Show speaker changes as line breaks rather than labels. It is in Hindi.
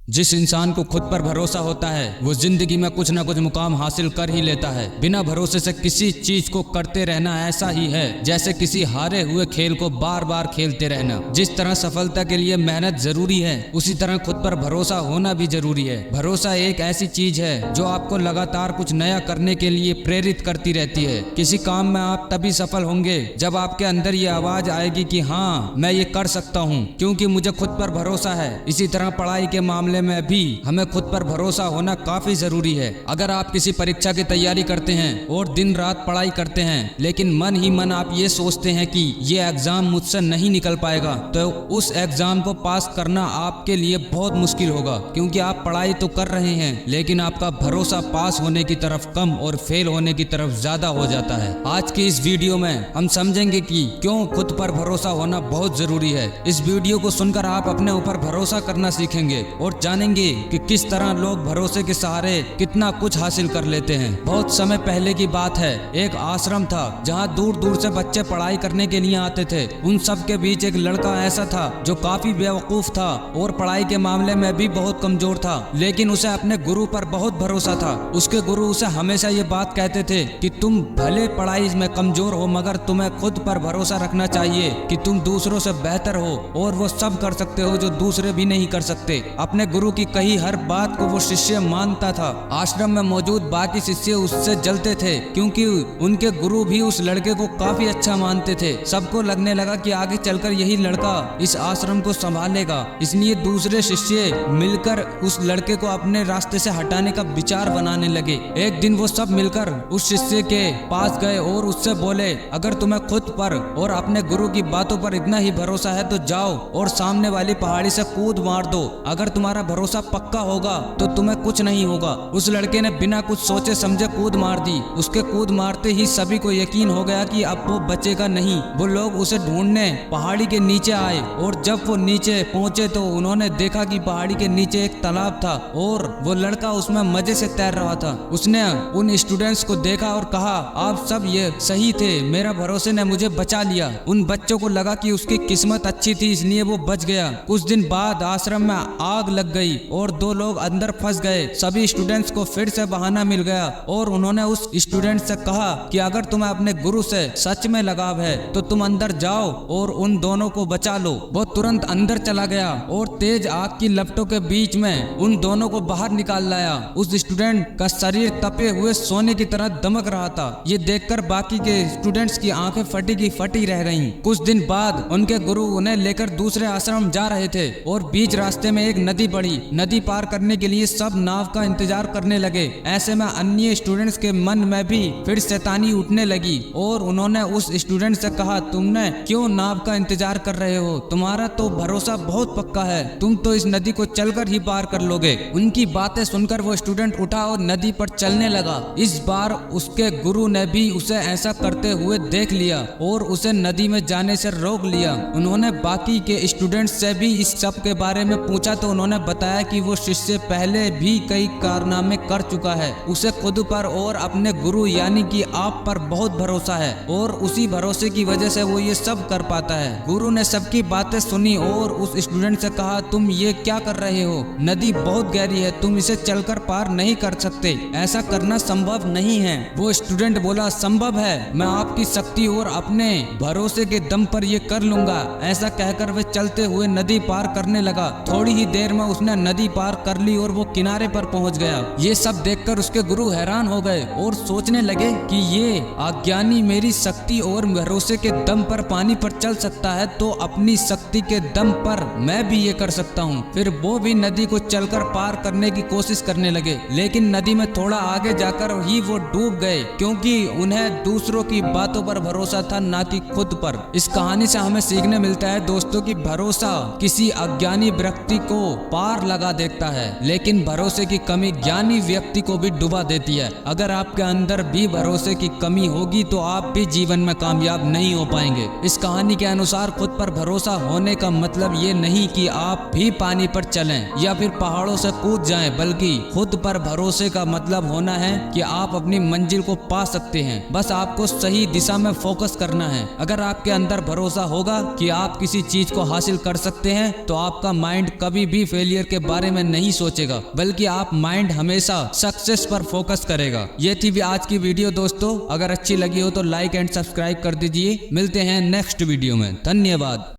जिस इंसान को खुद पर भरोसा होता है वो जिंदगी में कुछ न कुछ मुकाम हासिल कर ही लेता है। बिना भरोसे से किसी चीज को करते रहना ऐसा ही है जैसे किसी हारे हुए खेल को बार बार खेलते रहना। जिस तरह सफलता के लिए मेहनत जरूरी है उसी तरह खुद पर भरोसा होना भी जरूरी है। भरोसा एक ऐसी चीज है जो आपको लगातार कुछ नया करने के लिए प्रेरित करती रहती है। किसी काम में आप तभी सफल होंगे जब आपके अंदर ये आवाज आएगी कि हाँ मैं ये कर सकता हूँ क्योंकि मुझे खुद पर भरोसा है। इसी तरह पढ़ाई के मामले में भी हमें खुद पर भरोसा होना काफी जरूरी है। अगर आप किसी परीक्षा की तैयारी करते हैं और दिन रात पढ़ाई करते हैं लेकिन मन ही मन आप ये सोचते हैं कि ये एग्जाम मुझसे नहीं निकल पाएगा तो उस एग्जाम को पास करना आपके लिए बहुत मुश्किल होगा क्योंकि आप पढ़ाई तो कर रहे हैं लेकिन आपका भरोसा पास होने की तरफ कम और फेल होने की तरफ ज्यादा हो जाता है। आज की इस वीडियो में हम समझेंगे कि क्यों खुद पर भरोसा होना बहुत जरूरी है। इस वीडियो को सुनकर आप अपने ऊपर भरोसा करना सीखेंगे और जानेंगे कि किस तरह लोग भरोसे के सहारे कितना कुछ हासिल कर लेते हैं। बहुत समय पहले की बात है, एक आश्रम था जहां दूर दूर से बच्चे पढ़ाई करने के लिए आते थे। उन सब के बीच एक लड़का ऐसा था जो काफी बेवकूफ था और पढ़ाई के मामले में भी बहुत कमजोर था, लेकिन उसे अपने गुरु पर बहुत भरोसा था। उसके गुरु उसे हमेशा ये बात कहते थे कि तुम भले पढ़ाई में कमजोर हो मगर तुम्हें खुद पर भरोसा रखना चाहिए कि तुम दूसरों से बेहतर हो और वो सब कर सकते हो जो दूसरे भी नहीं कर सकते। अपने गुरु की कही हर बात को वो शिष्य मानता था। आश्रम में मौजूद बाकी शिष्य उससे जलते थे क्योंकि उनके गुरु भी उस लड़के को काफी अच्छा मानते थे। सबको लगने लगा कि आगे चलकर यही लड़का इस आश्रम को संभालेगा, इसलिए दूसरे शिष्य मिलकर उस लड़के को अपने रास्ते से हटाने का विचार बनाने लगे। एक दिन वो सब मिलकर उस शिष्य के पास गए और उससे बोले, अगर तुम्हें खुद पर और अपने गुरु की बातों पर इतना ही भरोसा है तो जाओ और सामने वाली पहाड़ी से कूद मार दो। अगर तुम्हारा भरोसा पक्का होगा तो तुम्हें कुछ नहीं होगा। उस लड़के ने बिना कुछ सोचे समझे कूद मार दी। उसके कूद मारते ही सभी को यकीन हो गया कि अब वो बचेगा नहीं। वो लोग उसे ढूंढने पहाड़ी के नीचे आए और जब वो नीचे पहुंचे तो उन्होंने देखा कि पहाड़ी के नीचे एक तालाब था और वो लड़का उसमें मजे से तैर रहा था। उसने उन स्टूडेंट्स को देखा और कहा, आप सब ये सही थे, मेरा भरोसे ने मुझे बचा लिया। उन बच्चों को लगा कि उसकी किस्मत अच्छी थी इसलिए वो बच गया। कुछ दिन बाद आश्रम में आग लग गई और दो लोग अंदर फंस गए। सभी स्टूडेंट्स को फिर से बहाना मिल गया और उन्होंने उस स्टूडेंट से कहा कि अगर तुम्हें अपने गुरु से सच में लगाव है तो तुम अंदर जाओ और उन दोनों को बचा लो। वो तुरंत अंदर चला गया और तेज आग की लपटों के बीच में उन दोनों को बाहर निकाल लाया। उस स्टूडेंट का शरीर तपे हुए सोने की तरह दमक रहा था। ये देखकर बाकी के स्टूडेंट्स की आंखें फटी की फटी रह गईं। कुछ दिन बाद उनके गुरु उन्हें लेकर दूसरे आश्रम जा रहे थे और बीच रास्ते में एक नदी पड़ी। नदी पार करने के लिए सब नाव का इंतजार करने लगे। ऐसे में अन्य स्टूडेंट्स के मन में भी फिर शैतानी उठने लगी और उन्होंने उस स्टूडेंट से कहा, तुमने क्यों नाव का इंतजार कर रहे हो? तुम्हारा तो भरोसा बहुत पक्का है, तुम तो इस नदी को चलकर ही पार कर लोगे। उनकी बातें सुनकर वो स्टूडेंट उठा और नदी पर चलने लगा। इस बार उसके गुरु ने भी उसे ऐसा करते हुए देख लिया और उसे नदी में जाने से रोक लिया। उन्होंने बाकी के स्टूडेंट्स से भी इस सब के बारे में पूछा तो उन्होंने बताया कि वो शिष्य पहले भी कई कारनामे कर चुका है। उसे खुद पर और अपने गुरु यानी कि आप पर बहुत भरोसा है और उसी भरोसे की वजह से वो ये सब कर पाता है। गुरु ने सबकी बातें सुनी और उस स्टूडेंट से कहा, तुम ये क्या कर रहे हो? नदी बहुत गहरी है, तुम इसे चलकर पार नहीं कर सकते, ऐसा करना संभव नहीं है। वो स्टूडेंट बोला, संभव है, मैं आपकी शक्ति और अपने भरोसे के दम पर ये कर लूंगा। ऐसा कहकर वे चलते हुए नदी पार करने लगा। थोड़ी ही देर में उसने नदी पार कर ली और वो किनारे पर पहुंच गया। ये सब देखकर उसके गुरु हैरान हो गए और सोचने लगे कि ये अज्ञानी मेरी शक्ति और भरोसे के दम पर पानी पर चल सकता है तो अपनी शक्ति के दम पर मैं भी ये कर सकता हूँ। फिर वो भी नदी को चलकर पार करने की कोशिश करने लगे लेकिन नदी में थोड़ा आगे जाकर ही वो डूब गए क्योंकि उन्हें दूसरों की बातों पर भरोसा था ना कि खुद पर। इस कहानी से हमें सीखने मिलता है दोस्तों की भरोसा किसी अज्ञानी व्यक्ति को पार लगा देता है लेकिन भरोसे की कमी ज्ञानी व्यक्ति को भी डुबा देती है। अगर आपके अंदर भी भरोसे की कमी होगी तो आप भी जीवन में कामयाब नहीं हो पाएंगे। इस कहानी के अनुसार खुद पर भरोसा होने का मतलब ये नहीं कि आप भी पानी पर चलें या फिर पहाड़ों से कूद जाएं, बल्कि खुद पर भरोसे का मतलब होना है कि आप अपनी मंजिल को पा सकते हैं। बस आपको सही दिशा में फोकस करना है। अगर आपके अंदर भरोसा होगा कि आप किसी चीज को हासिल कर सकते हैं तो आपका माइंड कभी भी फेलियर फेलियर के बारे में नहीं सोचेगा, बल्कि आप माइंड हमेशा सक्सेस पर फोकस करेगा। ये थी भी आज की वीडियो दोस्तों। अगर अच्छी लगी हो तो लाइक एंड सब्सक्राइब कर दीजिए। मिलते हैं नेक्स्ट वीडियो में। धन्यवाद।